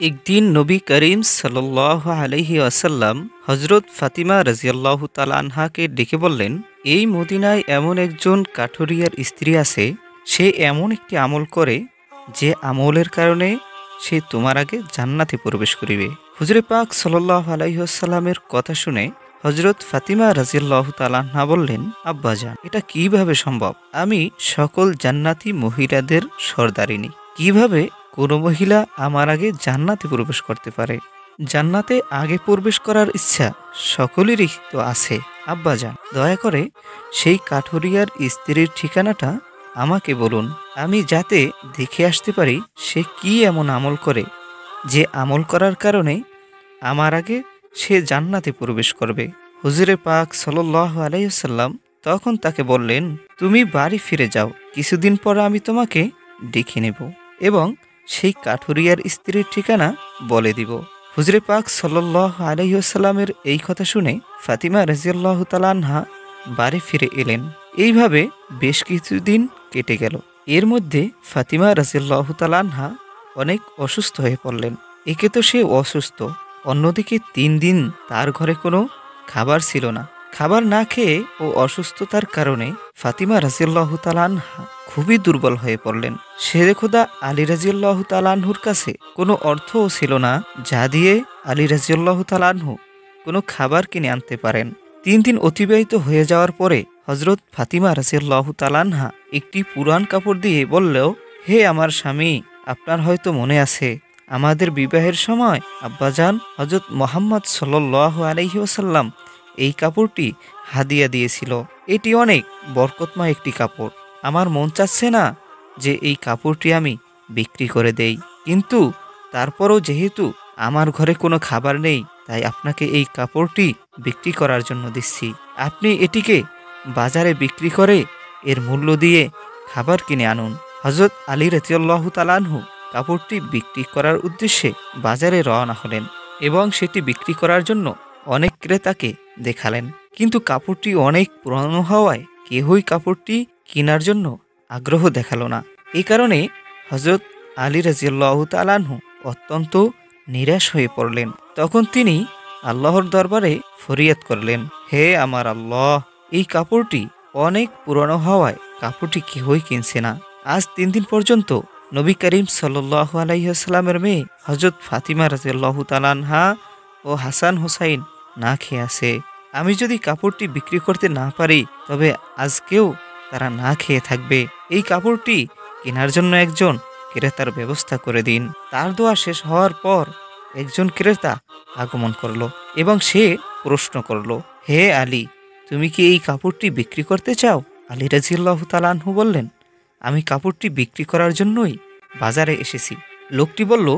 একদিন নবী করিম সাল্লাল্লাহু আলাইহি ওয়াসাল্লাম হজরত ফাতিমা রাজিয়াল্লাহু তাআলা আনহাকে ডেকে বললেন, এই মদিনায় এমন একজন কাঠুরিয়ার স্ত্রী আছে, সে এমন একটি আমল করে যে আমলের কারণে সে তোমার আগে জান্নাতে প্রবেশ করিবে। হুজুরে পাক সাল্লাল্লাহু আলাইহি ওয়াসাল্লামের কথা শুনে হজরত ফাতিমা রাজিয়াল্লাহু তাআলা আনহা বললেন, আব্বাজান, এটা কিভাবে সম্ভব? আমি সকল জান্নাতি মহিলাদের সর্দারিনী, কিভাবে কোনো মহিলা আমার আগে জান্নাতে প্রবেশ করতে পারে? জান্নাতে আগে প্রবেশ করার ইচ্ছা সকলেরই তো আছে। আব্বাজান, দয়া করে সেই কাঠুরিয়ার স্ত্রীর ঠিকানাটা আমাকে বলুন, আমি যাতে দেখে আসতে পারি সে কি এমন আমল করে যে আমল করার কারণে আমার আগে সে জান্নাতে প্রবেশ করবে। হুজুরে পাক সাল্লাল্লাহু আলাইহি ওয়াসাল্লাম তখন তাকে বললেন, তুমি বাড়ি ফিরে যাও, কিছুদিন পর আমি তোমাকে ডেকে নেব এবং সেই কাঠুরিয়ার স্ত্রীর ঠিকানা বলে দিব। হুজুরে পাক সাল্লাল্লাহু আলাইহি ওয়াসাল্লামের এই কথা শুনে ফাতিমা রাদিয়াল্লাহু তাআলা আনহা বাড়ি ফিরে এলেন। এইভাবে বেশ কিছুদিন কেটে গেল। এর মধ্যে ফাতিমা রাদিয়াল্লাহু তাআলা আনহা অনেক অসুস্থ হয়ে পড়লেন। একে তো সে অসুস্থ, অন্যদিকে 3 দিন তার ঘরে কোনো খাবার ছিল না। খাবার না খেয়ে ও অসুস্থতার কারণে ফাতিমা রাদিয়াল্লাহু তাআলা আনহা খুবই দুর্বল হয়ে পড়লেন। শেরে খোদা আলী রাদিয়াল্লাহু তাআলা আনহুর কাছে কোনো অর্থও ছিল না যা দিয়ে আলী রাদিয়াল্লাহু তাআলা আনহু কোনো খাবার কিনে আনতে পারেন। 3 দিন অতিবাহিত হয়ে যাওয়ার পরে হজরত ফাতিমা রাদিয়াল্লাহু তাআলা আনহা একটি পুরান কাপড় দিয়ে বললেও, হে আমার স্বামী, আপনার হয়তো মনে আছে আমাদের বিবাহের সময় আব্বাজান হজরত মুহাম্মদ সাল্লাল্লাহু আলাইহি ওয়াসাল্লাম এই কাপড়টি হাদিয়া দিয়েছিল। এটি অনেক বরকতময় একটি কাপড়। আমার মন চাচ্ছে না যে এই কাপড়টি আমি বিক্রি করে দেই, কিন্তু তারপরও যেহেতু আমার ঘরে কোনো খাবার নেই, তাই আপনাকে এই কাপড়টি বিক্রি করার জন্য দিচ্ছি। আপনি এটিকে বাজারে বিক্রি করে এর মূল্য দিয়ে খাবার কিনে আনুন। হজরত আলী রাদিয়াল্লাহু তাআলা আনহু কাপড়টি বিক্রি করার উদ্দেশ্যে বাজারে রওনা হলেন এবং সেটি বিক্রি করার জন্য অনেক ক্রেতাকে দেখালেন, কিন্তু কাপড়টি অনেক পুরানো হওয়ায় কেহই কাপড়টি কেনার জন্য আগ্রহ দেখালো না। এই কারণে হজরত আলী রাদিয়াল্লাহু তাআলা আনহু অত্যন্ত নিরাশ হয়ে পড়লেন। তখন তিনি আল্লাহর দরবারে ফরিয়াদ করলেন, হে আমার আল্লাহ, এই কাপড়টি অনেক পুরানো হওয়ায় কাপড়টি কেহই কিনছে না। আজ 3 দিন পর্যন্ত নবী করিম সাল্লাল্লাহু আলাইহি ওয়াসাল্লামের মেয়ে হযরত ফাতিমা রাদিয়াল্লাহু তাআলা আনহা ও হাসান হুসাইন না খেয়ে আছে। আমি যদি কাপড়টি বিক্রি করতে না পারি তবে আজকেও তারা না খেয়ে থাকবে। এই কাপড়টি কেনার জন্য একজন ক্রেতার ব্যবস্থা করে দিন। তার দোয়া শেষ হওয়ার পর একজন ক্রেতা আগমন করলো এবং সে প্রশ্ন করলো, হে আলী, তুমি কি এই কাপড়টি বিক্রি করতে চাও? আলী রাদিয়াল্লাহু তাআলা আনহু বললেন, আমি কাপড়টি বিক্রি করার জন্যই বাজারে এসেছি। লোকটি বলল,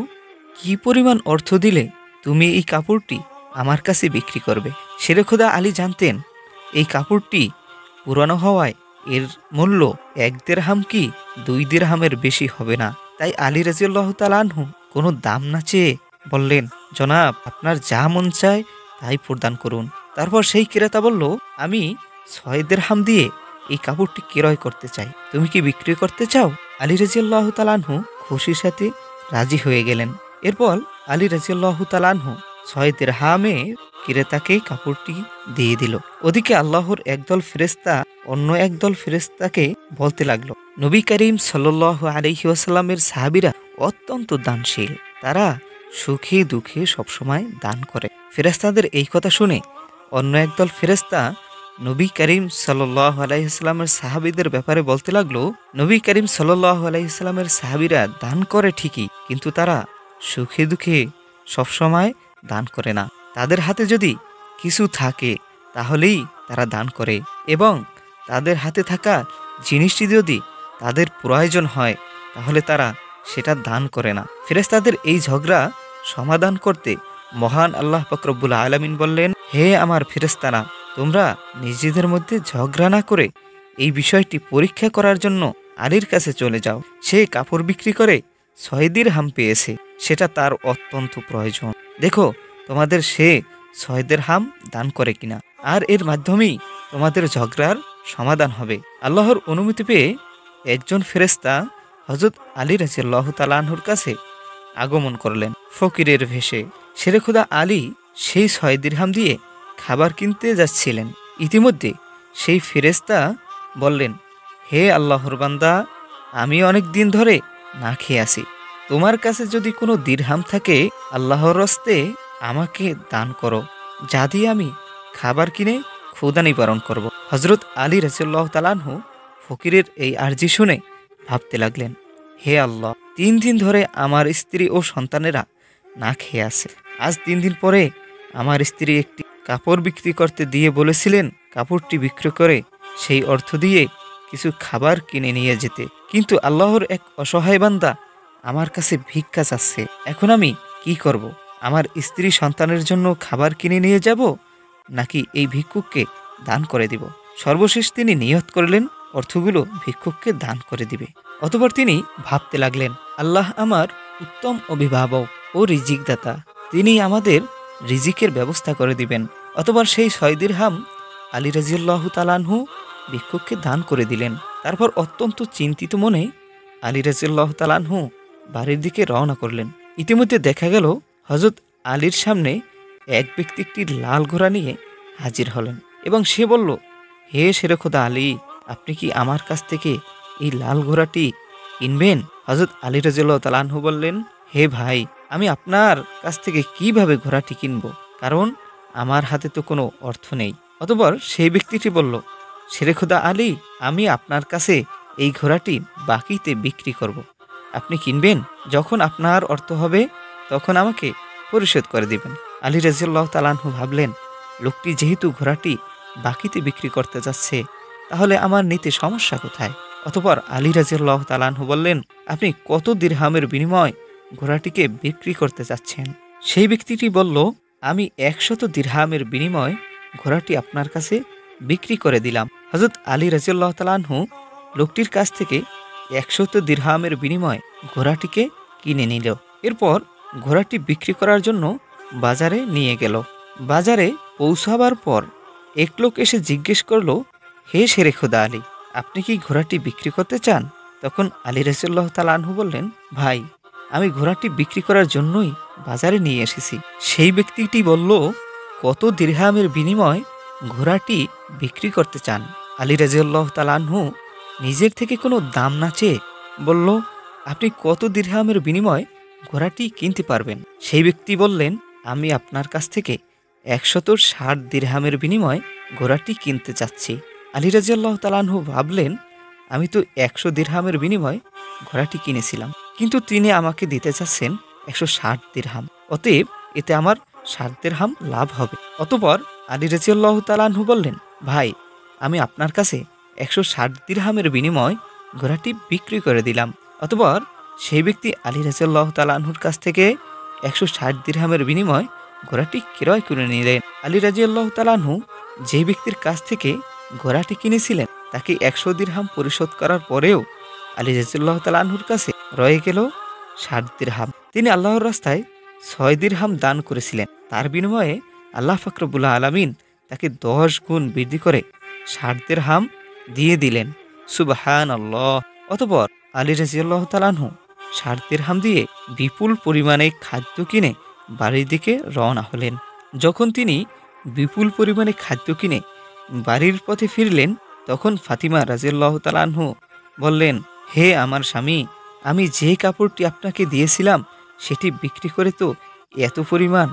কি পরিমাণ অর্থ দিলে তুমি এই কাপড়টি আমার কাছে বিক্রি করবে? শেরে খোদা আলী জানতেন এই কাপড়টি পুরানো হওয়ায় এর মূল্য 1 দিরহাম কি 2 দিরহামের বেশি হবে না। তাই আলী রাদিয়াল্লাহু তাআলা আনহু কোনো দাম না চেয়ে বললেন, জনাব, আপনার যা মন চায় তাই প্রদান করুন। তারপর সেই ক্রেতা বলল, আমি 6 দিরহাম দিয়ে এই কাপড়টি ক্রয় করতে চাই, তুমি কি বিক্রি করতে চাও? আলী রাদিয়াল্লাহু তাআলা আনহু খুশির সাথে রাজি হয়ে গেলেন। এরপর আলী রাদিয়াল্লাহু তাআলা আনহু 6 দিরহামে ক্রেতাকে কাপড়টি দিয়ে দিল। ওদিকে আল্লাহর একদল ফেরেশতা অন্য একদল ফেরেশতাকে বলতে লাগলো, নবী করিম সাল্লাল্লাহু আলাইহি ওয়াসাল্লামের সাহাবীরা অত্যন্ত দানশীল, তারা সুখে দুঃখে সবসময় দান করে। ফেরেশতাদের এই কথা শুনে অন্য একদল ফেরেশতা নবী করিম সাল্লাল্লাহু আলাইহি ওয়াসাল্লামের সাহাবীদের ব্যাপারে বলতে লাগলো, নবী করিম সাল্লাল্লাহু আলাইহি ওয়াসাল্লামের সাহাবীরা দান করে ঠিকই, কিন্তু তারা সুখে দুঃখে সবসময় দান করে না। তাদের হাতে যদি কিছু থাকে তাহলেই তারা দান করে, এবং তাদের হাতে থাকা জিনিসটি যদি তাদের প্রয়োজন হয় তাহলে তারা সেটা দান করে না। ফেরেশতাদের এই ঝগড়া সমাধান করতে মহান আল্লাহ পাক রব্বুল আলামিন বললেন, হে আমার ফেরেশতারা, তোমরা নিজেদের মধ্যে ঝগড়া না করে এই বিষয়টি পরীক্ষা করার জন্য আলীর কাছে চলে যাও। সে কাপড় বিক্রি করে 6 দিরহাম পেয়েছে, সেটা তার অত্যন্ত প্রয়োজন। দেখো তোমাদের সে 6 দিরহাম দান করে কিনা, আর এর মাধ্যমেই তোমাদের ঝগড়ার সমাধান হবে। আল্লাহর অনুমতি পেয়ে একজন ফেরেশতা হযরত আলী রাদিয়াল্লাহু তাআলা আনহুর কাছে আগমন করলেন ফকিরের ভেষে। শেরে খোদা আলী সেই 6 দিরহাম দিয়ে খাবার কিনতে যাচ্ছিলেন। ইতিমধ্যে সেই ফেরেশতা বললেন, হে আল্লাহর বান্দা, আমি অনেক দিন ধরে না খেয়ে আছি। তোমার কাছে যদি কোনো দিরহাম থাকে, আল্লাহর হস্তে আমাকে দান করো, যা দিয়ে আমি খাবার কিনে ক্ষুধা নিবারণ করব। হজরত আলী রাদিয়াল্লাহু তাআলা আনহু ফকিরের এই আর্জি শুনে ভাবতে লাগলেন, হে আল্লাহ, 3 দিন ধরে আমার স্ত্রী ও সন্তানেরা না খেয়ে আছে। আজ 3 দিন পরে আমার স্ত্রী একটি কাপড় বিক্রি করতে দিয়ে বলেছিলেন কাপড়টি বিক্রি করে সেই অর্থ দিয়ে কিছু খাবার কিনে নিয়ে যেতে, কিন্তু আল্লাহর এক অসহায় বান্দা আমার কাছে ভিক্ষা চাচ্ছে। এখন আমি কি করব? আমার স্ত্রী সন্তানের জন্য খাবার কিনে নিয়ে যাব, নাকি এই ভিক্ষুককে দান করে দিব? সর্বশেষ তিনি নিয়ত করলেন অর্থগুলো ভিক্ষুককে দান করে দিবে। অতঃপর তিনি ভাবতে লাগলেন, আল্লাহ আমার উত্তম অভিভাবক ও রিজিকদাতা, তিনি আমাদের রিজিকের ব্যবস্থা করে দিবেন। অতঃপর সেই 6 দিরহাম আলী রাদিয়াল্লাহু তাআলা আনহু ভিক্ষুককে দান করে দিলেন। তারপর অত্যন্ত চিন্তিত মনে আলী রাদিয়াল্লাহু তাআলা আনহু বাড়ির দিকে রওনা করলেন। ইতিমধ্যে দেখা গেল হযরত আলীর সামনে এক ব্যক্তি একটি লাল ঘোড়া নিয়ে হাজির হলেন এবং সে বলল, হে শেরে খোদা আলী, আপনি কি আমার কাছ থেকে এই লাল ঘোড়াটি কিনবেন? হযরত আলী রাদিয়াল্লাহু তাআলা আনহু বললেন, হে ভাই, আমি আপনার কাছ থেকে কিভাবে ঘোড়াটি কিনব, কারণ আমার হাতে তো কোনো অর্থ নেই। অতঃপর সেই ব্যক্তিটি বলল, শেরে খোদা আলী, আমি আপনার কাছে এই ঘোড়াটি বাকিতে বিক্রি করব, আপনি কিনবেন? যখন আপনার অর্থ হবে তখন আমাকে পরিশোধ করে দিবেন। আলী রাদিয়াল্লাহু তাআলা আনহু ভাবলেন, লোকটি যেহেতু ঘোড়াটি বাকিতে বিক্রি করতে যাচ্ছে, তাহলে আমার নিতে সমস্যা কোথায়? অতঃপর আলী রাদিয়াল্লাহু তাআলা আনহু বললেন, আপনি কত দিরহামের বিনিময় ঘোড়াটিকে বিক্রি করতে যাচ্ছেন? সেই ব্যক্তিটি বলল, আমি 100 দিরহামের বিনিময় ঘোড়াটি আপনার কাছে বিক্রি করে দিলাম। হযরত আলী রাদিয়াল্লাহু তাআলা আনহু লোকটির কাছ থেকে 100 দিরহামের বিনিময় ঘোড়াটিকে কিনে নিল। এরপর ঘোড়াটি বিক্রি করার জন্য বাজারে নিয়ে গেল। বাজারে পৌঁছাবার পর এক লোক এসে জিজ্ঞেস করল, হে শেরে খোদা আলী, আপনি কি ঘোড়াটি বিক্রি করতে চান? তখন আলী রাদিয়াল্লাহু তাআলা আনহু বললেন, ভাই, আমি ঘোড়াটি বিক্রি করার জন্যই বাজারে নিয়ে এসেছি। সেই ব্যক্তিটি বলল, কত দিরহামের বিনিময় ঘোড়াটি বিক্রি করতে চান? আলী রাদিয়াল্লাহু তাআলা আনহু নিজের থেকে কোনো দাম না চেয়ে বলল, আপনি কত দিরহামের বিনিময় ঘোড়াটি কিনতে পারবেন? সেই ব্যক্তি বললেন, আমি আপনার কাছ থেকে 160 দিরহামের বিনিময় ঘোড়াটি কিনতে চাচ্ছি। আলী রাদিয়াল্লাহু তাআলা আনহু ভাবলেন, আমি তো 100 দিরহামের বিনিময় ঘোড়াটি কিনেছিলাম, কিন্তু তিনি আমাকে দিতে চাচ্ছেন 160 দিরহাম, অতএব এতে আমার 60 দিরহাম লাভ হবে। অতঃপর আলী রাদিয়াল্লাহু তাআলা আনহু বললেন, ভাই, আমি আপনার কাছে 160 দিরহামের বিনিময় ঘোড়াটি বিক্রি করে দিলাম। অতঃপর সেই ব্যক্তি আলী রাদিয়াল্লাহু তাআলা আনহুর কাছ থেকে 160 দিরহামের বিনিময় ঘোড়াটি ক্রয় করে নিলেন। আলী রাদিয়াল্লাহু তাআলা আনহু যে ব্যক্তির কাছ থেকে ঘোড়াটি কিনেছিলেন তাকে 100 দিরহাম পরিশোধ করার পরেও আলী রাদিয়াল্লাহু তাআলা আনহুর কাছে রয়ে গেল 60 দিরহাম। তিনি আল্লাহর রাস্তায় 6 দিরহাম দান করেছিলেন। তার বিনিময়ে আল্লাহ পাক রব্বুল আলামিন তাকে 10 গুণ বৃদ্ধি করে 60 দিরহাম দিয়ে দিলেন। সুবহানাল্লাহ। অতঃপর আলী রাদিয়াল্লাহু তাআলা আনহু 60 দিরহাম দিয়ে বিপুল পরিমাণে খাদ্য কিনে বাড়ির দিকে রওনা হলেন। যখন তিনি বিপুল পরিমাণে খাদ্য কিনে বাড়ির পথে ফিরলেন, তখন ফাতিমা রাদিয়াল্লাহু তাআলা আনহু বললেন, হে আমার স্বামী, আমি যে কাপড়টি আপনাকে দিয়েছিলাম সেটি বিক্রি করে তো এত পরিমাণ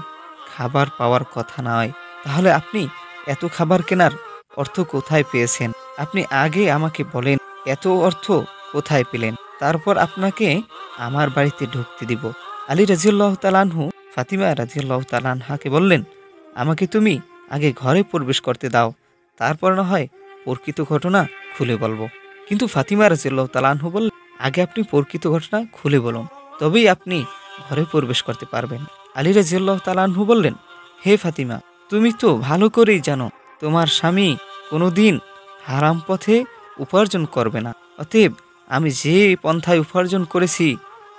খাবার পাওয়ার কথা নয়, তাহলে আপনি এত খাবার কেনার অর্থ কোথায় পেয়েছেন? আপনি আগে আমাকে বলেন, এত অর্থ কোথায় পেলেন? তারপর আপনাকে আমার বাড়িতে ঢুকতে দিব। আলী রাদিয়াল্লাহু তাআলা আনহু ফাতিমা রাদিয়াল্লাহু তাআলা আনহাকে বললেন, আমাকে তুমি আগে ঘরে প্রবেশ করতে দাও, তারপর না হয় প্রকৃত ঘটনা খুলে বলবো। কিন্তু ফাতিমা রাদিয়াল্লাহু তাআলা আনহু বললেন, আগে আপনি প্রকৃত ঘটনা খুলে বলুন, তবেই আপনি ঘরে প্রবেশ করতে পারবেন। আলী রাদিয়াল্লাহু তাআলা আনহু বললেন, হে ফাতিমা, তুমি তো ভালো করেই জানো তোমার স্বামী কোনোদিন হারাম পথে উপার্জন করবে না, অতএব আমি যে পন্থায় উপার্জন করেছি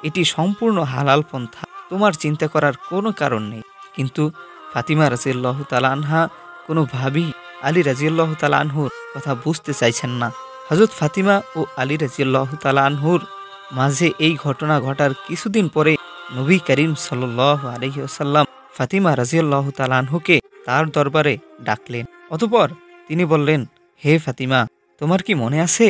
এটি সম্পূর্ণ হালাল পন্থা, তোমার চিন্তা করার কোনো কারণ নেই। কিন্তু ফাতিমা রাদিয়াল্লাহু তাআলা আনহা কোনোভাবেই আলী রাদিয়াল্লাহু তাআলা আনহুর কথা বুঝতে চাইছেন না। হযরত ফাতিমা ও আলী রাদিয়াল্লাহু তাআলা আনহুর মাঝে এই ঘটনা ঘটার কিছুদিন পরে নবী করিম সাল্লাল্লাহু আলাইহি ওয়াসাল্লাম ফাতিমা রাদিয়াল্লাহু তাআলা আনহুকে তার দরবারে ডাকলেন। অতঃপর তিনি বললেন, হে ফাতিমা, তোমার কি মনে আছে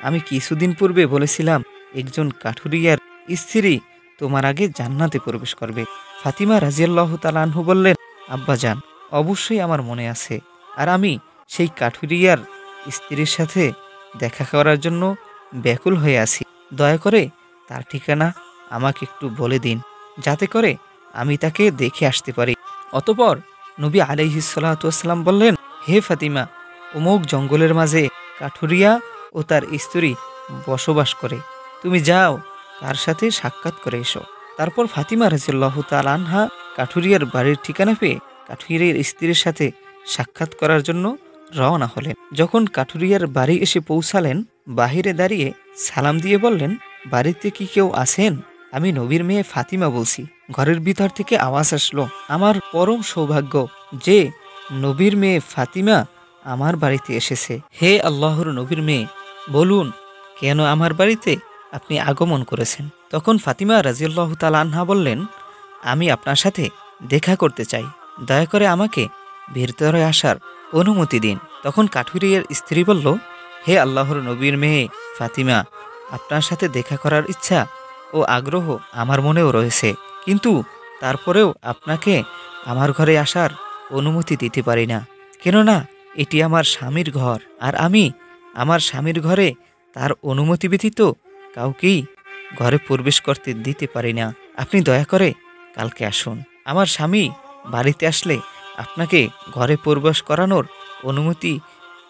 আমি কিছুদিন পূর্বে বলেছিলাম একজন কাঠুরিয়ার স্ত্রী তোমার আগে জান্নাতে প্রবেশ করবে? ফাতিমা রাদিয়াল্লাহু তাআলা আনহু বললেন, আব্বাজান, অবশ্যই আমার মনে আছে। আর আমি সেই কাঠুরিয়ার স্ত্রীর সাথে দেখা করার জন্য ব্যাকুল হয়ে আছি। দয়া করে তার ঠিকানা আমাকে একটু বলে দিন, যাতে করে আমি তাকে দেখে আসতে পারি। অতঃপর নবী আলাইহিস সালাতু ওয়াসসালাম বললেন, হে ফাতিমা, অমুক জঙ্গলের মাঝে কাঠুরিয়া ও তার স্ত্রী বসবাস করে, তুমি যাও তার সাথে সাক্ষাৎ করে এসো। তারপর ফাতিমা রাদিয়াল্লাহু তাআলা আনহা কাঠুরিয়ার বাড়ির ঠিকানা পেয়ে কাঠুরিয়ার স্ত্রীর সাথে সাক্ষাৎ করার জন্য রওনা হলেন। যখন কাঠুরিয়ার বাড়ি এসে পৌঁছালেন, বাহিরে দাঁড়িয়ে সালাম দিয়ে বললেন, বাড়িতে কি কেউ আছেন? আমি নবীর মেয়ে ফাতিমা বলছি। ঘরের ভিতর থেকে আওয়াজ আসলো, আমার পরম সৌভাগ্য যে নবীর মেয়ে ফাতিমা আমার বাড়িতে এসেছে। হে আল্লাহর নবীর মেয়ে, বলুন কেন আমার বাড়িতে আপনি আগমন করেছেন? তখন ফাতিমা রাদিয়াল্লাহু তাআলা আনহা বললেন, আমি আপনার সাথে দেখা করতে চাই, দয়া করে আমাকে ভিতরে আসার অনুমতি দিন। তখন কাঠুরিয়ার স্ত্রী বলল, হে আল্লাহর নবীর মেয়ে ফাতিমা, আপনার সাথে দেখা করার ইচ্ছা ও আগ্রহ আমার মনেও রয়েছে, কিন্তু তারপরেও আপনাকে আমার ঘরে আসার অনুমতি দিতে পারি না, কেননা এটি আমার স্বামীর ঘর, আর আমি আমার স্বামীর ঘরে তার অনুমতি ব্যতীত কাউকেই ঘরে প্রবেশ করতে দিতে পারি না। আপনি দয়া করে কালকে আসুন। আমার স্বামী বাড়িতে আসলে আপনাকে ঘরে প্রবেশ করানোর অনুমতি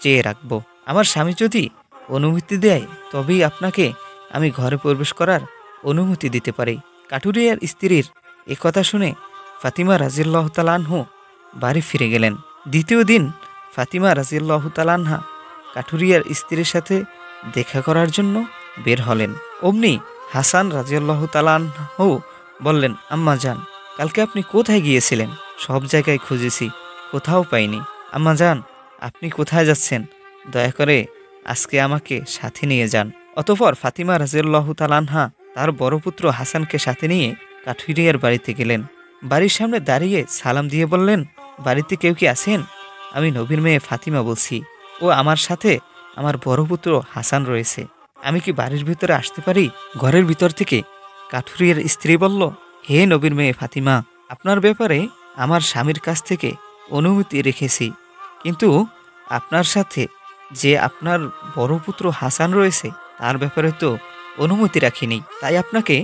চেয়ে রাখব। আমার স্বামী যদি অনুমতি দেয় তবেই আপনাকে আমি ঘরে প্রবেশ করার অনুমতি দিতে পারি। কাঠুরিয়ার স্ত্রীর কথা শুনে ফাতিমা রাদিয়াল্লাহু তাআলা আনহু বাড়ি ফিরে গেলেন। দ্বিতীয় দিন ফাতিমা রাদিয়াল্লাহু তাআলা আনহা কাঠুরিয়ার স্ত্রীর সাথে দেখা করার জন্য বের হলেন। অমনি হাসান রাদিয়াল্লাহু তাআলা আনহু বললেন, আম্মা জান, কালকে আপনি কোথায় গিয়েছিলেন? সব জায়গায় খুঁজেছি, কোথাও পাইনি। আম্মা জান, আপনি কোথায় যাচ্ছেন? দয়া করে আজকে আমাকে সাথে নিয়ে যান। অতঃপর ফাতিমা রাদিয়াল্লাহু তাআলা আনহা তার বড় পুত্র হাসানকে সাথে নিয়ে কাঠুরিয়ার বাড়িতে গেলেন। বাড়ির সামনে দাঁড়িয়ে সালাম দিয়ে বললেন, বাড়িতে কেউ কি আছেন? আমি নবীর মেয়ে ফাতিমা বলছি, ও আমার সাথে আমার বড় পুত্র হাসান রয়েছে, আমি কি বাড়ির ভিতরে আসতে পারি? ঘরের ভিতর থেকে কাঠুরিয়ার স্ত্রী বলল, হে নবীর মেয়ে ফাতিমা, আপনার ব্যাপারে আমার স্বামীর কাছ থেকে অনুমতি রেখেছি, কিন্তু আপনার সাথে যে আপনার বড় পুত্র হাসান রয়েছে তার ব্যাপারে তো অনুমতি রাখিনি, তাই আপনাকে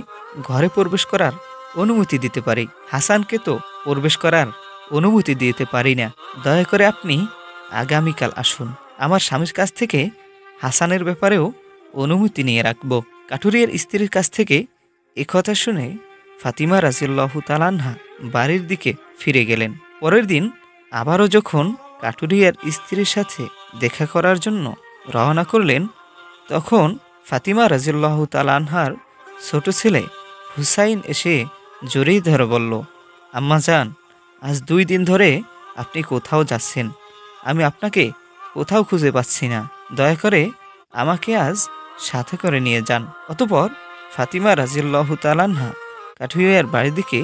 ঘরে প্রবেশ করার অনুমতি দিতে পারি, হাসানকে তো প্রবেশ করার অনুমতি দিতে পারি না। দয়া করে আপনি আগামীকাল আসুন, আমার স্বামীর কাছ থেকে হাসানের ব্যাপারেও অনুমতি নিয়ে রাখব। কাঠুরিয়ার স্ত্রীর কাছ থেকে একথা শুনে ফাতিমা রাদিয়াল্লাহু তাআলা আনহা বাড়ির দিকে ফিরে গেলেন। পরের দিন আবারও যখন কাঠুরিয়ার স্ত্রীর সাথে দেখা করার জন্য রওনা করলেন, তখন ফাতিমা রাদিয়াল্লাহু তাআলা আনহার ছোট ছেলে হুসাইন এসে জড়িয়ে ধরে বলল, আম্মা জান, আজ 2 দিন ধরে আপনি কোথাও যাচ্ছেন, আমি আপনাকে কোথাও খুঁজে পাচ্ছি না, দয়া করে আমাকে আজ সাথে করে নিয়ে যান। অতঃপর ফাতিমা রাদিয়াল্লাহু তাআলা আনহা কাঠুরিয়ার বাড়ির দিকে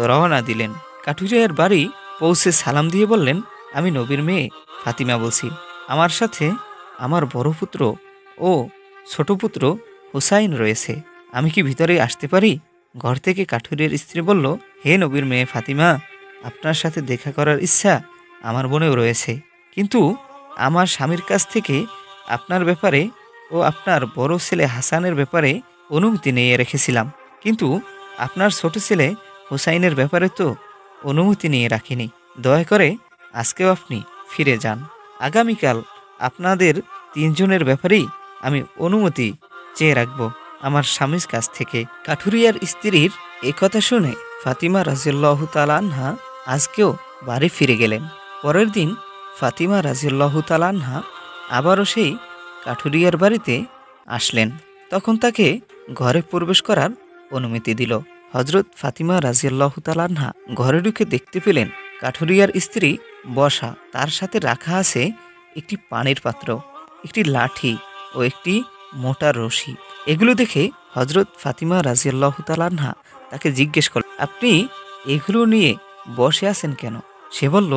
রওনা দিলেন। কাঠুরিয়ার বাড়ি পৌঁছে সালাম দিয়ে বললেন, আমি নবীর মেয়ে ফাতিমা বলছি, আমার সাথে আমার বড় পুত্র ও ছোট পুত্র হুসাইন রয়েছে, আমি কি ভিতরে আসতে পারি? ঘর থেকে কাঠুরিয়ার স্ত্রী বলল, হে নবীর মেয়ে ফাতিমা, আপনার সাথে দেখা করার ইচ্ছা আমার মনেও রয়েছে, কিন্তু আমার স্বামীর কাছ থেকে আপনার ব্যাপারে ও আপনার বড় ছেলে হাসানের ব্যাপারে অনুমতি নিয়ে রেখেছিলাম, কিন্তু আপনার ছোট ছেলে হুসাইনের ব্যাপারে তো অনুমতি নিয়ে রাখিনি, দয়া করে আজকেও আপনি ফিরে যান, আগামীকাল আপনাদের 3 জনের ব্যাপারেই আমি অনুমতি চেয়ে রাখব আমার স্বামীর কাছ থেকে। কাঠুরিয়ার স্ত্রীর একথা শুনে ফাতিমা রাদিয়াল্লাহু তাআলা আনহা আজকেও বাড়ি ফিরে গেলেন। পরের দিন ফাতিমা রাদিয়াল্লাহু তাআলা আনহা আবারও সেই কাঠুরিয়ার বাড়িতে আসলেন। তখন তাকে ঘরে প্রবেশ করার অনুমতি দিল। হযরত ফাতিমা রাদিয়াল্লাহু তাআলা আনহা ঘরে ঢুকে দেখতে পেলেন কাঠুরিয়ার স্ত্রী বসা, তার সাথে রাখা আছে একটি পানির পাত্র, একটি লাঠি ও একটি মোটা রশি। এগুলো দেখে হযরত ফাতিমা রাদিয়াল্লাহু তাআলা আনহা তাকে জিজ্ঞেস করলেন, আপনি এগুলো নিয়ে বসে আছেন কেন? সে বলল,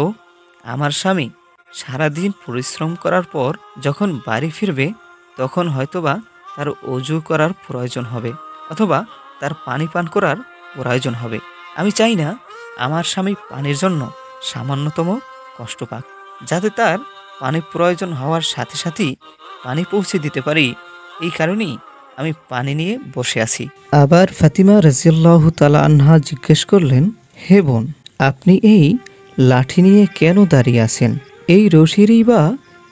আমার স্বামী সারাদিন পরিশ্রম করার পর যখন বাড়ি ফিরবে তখন হয়তোবা তার অজু করার প্রয়োজন হবে অথবা তার পানি পান করার প্রয়োজন হবে। আমি চাই না আমার স্বামী পানির জন্য সামান্যতম কষ্ট পাক, যাতে তার পানি প্রয়োজন হওয়ার সাথে সাথেই পানি পৌঁছে দিতে পারি। এই কারণেই আমি পানি নিয়ে বসে আছি। আবার ফাতিমা রাজিয়াল্লাহু তাআলা আনহা জিজ্ঞেস করলেন, হে বোন, আপনি এই লাঠি নিয়ে কেন দাঁড়িয়ে আছেন? এই রশিরই বা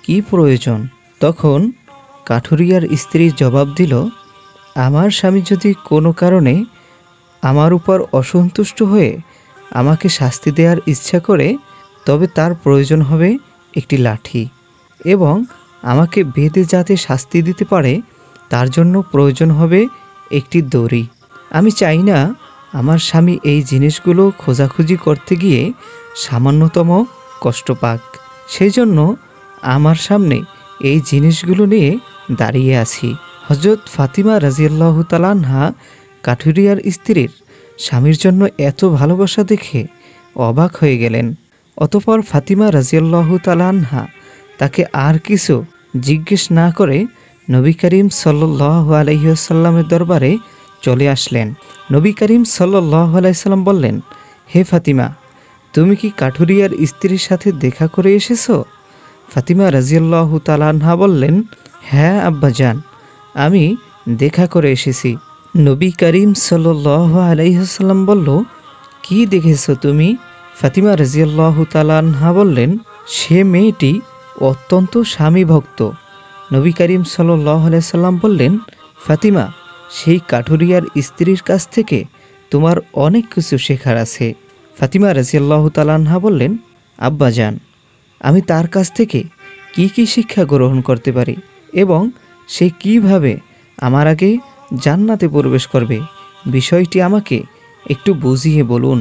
কি প্রয়োজন? তখন কাঠুরিয়ার স্ত্রী জবাব দিল, আমার স্বামী যদি কোনো কারণে আমার উপর অসন্তুষ্ট হয়ে আমাকে শাস্তি দেওয়ার ইচ্ছা করে, তবে তার প্রয়োজন হবে একটি লাঠি, এবং আমাকে বেঁধে যাতে শাস্তি দিতে পারে তার জন্য প্রয়োজন হবে একটি দড়ি। আমি চাই না আমার স্বামী এই জিনিসগুলো খোঁজাখুঁজি করতে গিয়ে সামান্যতম কষ্ট পাক। সেই জন্য আমার সামনে এই জিনিসগুলো নিয়ে দাঁড়িয়ে আছি। হযরত ফাতিমা রাদিয়াল্লাহু তাআলা আনহা কাঠুরিয়ার স্ত্রীর স্বামীর জন্য এত ভালোবাসা দেখে অবাক হয়ে গেলেন। অতঃপর ফাতিমা রাদিয়াল্লাহু তাআলা আনহা তাকে আর কিছু জিজ্ঞেস না করে নবী করিম সাল্লাল্লাহু আলাইহি ওয়াসাল্লামের দরবারে চলে আসলেন। নবী করিম সাল্লাল্লাহু আলাইহি সাল্লাম বললেন, হে ফাতিমা, তুমি কি কাঠুরিয়ার স্ত্রীর সাথে দেখা করে এসেছো? ফাতিমা রাদিয়াল্লাহু তাআলা আনহা বললেন, হ্যাঁ আব্বাজান, আমি দেখা করে এসেছি। নবী করিম সাল্লাল্লাহু আলাইহি ওয়াসাল্লাম বলল, কি দেখেছো তুমি? ফাতিমা রাদিয়াল্লাহু তাআলা আনহা বললেন, সে মেয়েটি অত্যন্ত স্বামী ভক্ত। নবী করিম সাল্লাল্লাহু আলাইহি সাল্লাম বললেন, ফাতিমা, সেই কাঠুরিয়ার স্ত্রীর কাছ থেকে তোমার অনেক কিছু শেখার আছে। ফাতিমা রাদিয়াল্লাহু তাআলা আনহা বললেন, আব্বাজান, আমি তার কাছ থেকে কি কি শিক্ষা গ্রহণ করতে পারি এবং সে কিভাবে আমার আগে জান্নাতে প্রবেশ করবে, বিষয়টি আমাকে একটু বুঝিয়ে বলুন।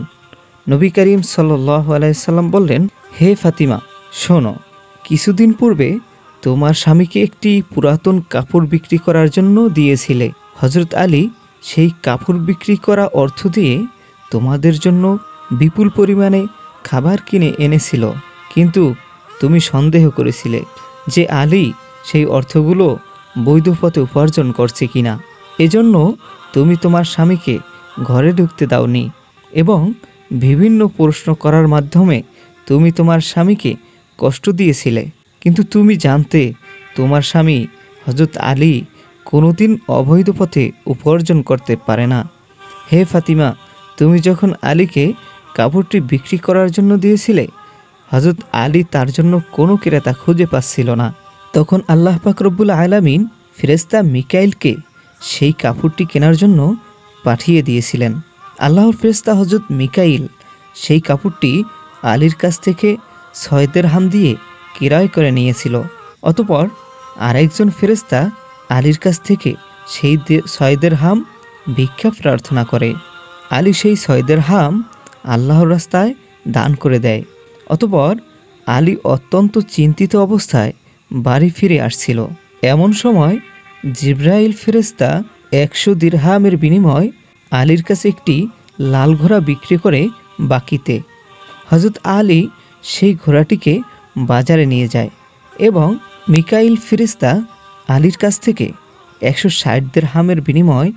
নবী করিম সাল্লাল্লাহু আলাইহি সাল্লাম বললেন, হে ফাতিমা, শোনো, কিছুদিন পূর্বে তোমার স্বামীকে একটি পুরাতন কাপড় বিক্রি করার জন্য দিয়েছিলে। হযরত আলী সেই কাপড় বিক্রি করা অর্থ দিয়ে তোমাদের জন্য বিপুল পরিমাণে খাবার কিনে এনেছিল, কিন্তু তুমি সন্দেহ করেছিলে যে আলী সেই অর্থগুলো বৈধ পথে উপার্জন করছে কিনা। এজন্য তুমি তোমার স্বামীকে ঘরে ঢুকতে দাওনি এবং বিভিন্ন প্রশ্ন করার মাধ্যমে তুমি তোমার স্বামীকে কষ্ট দিয়েছিলে। কিন্তু তুমি জানতে তোমার স্বামী হযরত আলী কোনোদিন অবৈধ পথে উপার্জন করতে পারে না। হে ফাতিমা, তুমি যখন আলীকে কাপড়টি বিক্রি করার জন্য দিয়েছিলে, হযরত আলী তার জন্য কোনো ক্রেতা খুঁজে পাচ্ছিল না। তখন আল্লাহ পাক রব্বুল আলামিন ফেরেশতা মিকাইলকে সেই কাপড়টি কেনার জন্য পাঠিয়ে দিয়েছিলেন। আল্লাহর ফেরেশতা হযরত মিকাইল সেই কাপড়টি আলীর কাছ থেকে 6 দিরহাম দিয়ে ক্রয় করে নিয়েছিল। অতঃপর আরেকজন ফেরেশতা আলীর কাছ থেকে সেই 6 দিরহাম ভিক্ষা প্রার্থনা করে। আলী সেই 6 দিরহাম আল্লাহর রাস্তায় দান করে দেয়। অতঃপর আলী অত্যন্ত চিন্তিত অবস্থায় বাড়ি ফিরে আসছিল। এমন সময় জিবরাইল ফেরেশতা 100 দিরহামের বিনিময়ে আলীর কাছে একটি লাল ঘোড়া বিক্রি করে বাকিতে। হযরত আলী সেই ঘোড়াটিকে বাজারে নিয়ে যায় এবং মিকাইল ফেরেশতা আলীর কাছ থেকে 160 দিরহামের বিনিময়ে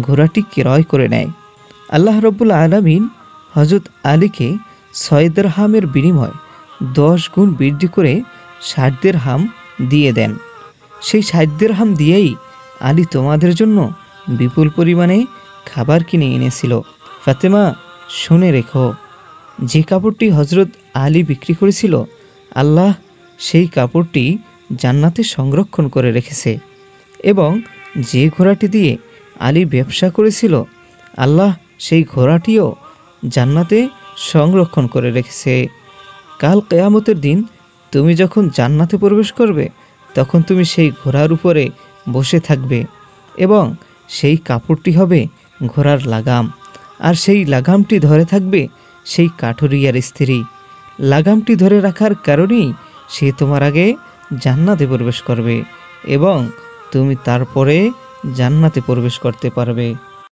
ঘোড়াটি ক্রয় করে নেয়। আল্লাহ রাব্বুল আলামিন হযরত আলীকে 6 দিরহামের বিনিময়ে 10 গুণ বৃদ্ধি করে 60 দিরহাম দিয়ে দেন। সেই 60 দিরহাম দিয়েই আলী তোমাদের জন্য বিপুল পরিমাণে খাবার কিনে এনেছিল। ফাতেমা, শুনে রেখো, যে কাপড়টি হযরত আলী বিক্রি করেছিল, আল্লাহ সেই কাপড়টি জান্নাতে সংরক্ষণ করে রেখেছে, এবং যে ঘোড়াটি দিয়ে আলী ব্যবসা করেছিল, আল্লাহ সেই ঘোড়াটিও জান্নাতে সংরক্ষণ করে রেখেছে। কাল কিয়ামতের দিন তুমি যখন জান্নাতে প্রবেশ করবে, তখন তুমি সেই ঘোড়ার উপরে বসে থাকবে এবং সেই কাপড়টি হবে ঘোড়ার লাগাম, আর সেই লাগামটি ধরে থাকবে সেই কাঠুরিয়ার স্ত্রী। লাগামটি ধরে রাখার কারণেই সে তোমার আগে জান্নাতে প্রবেশ করবে এবং তুমি তারপরে জান্নাতে প্রবেশ করতে পারবে।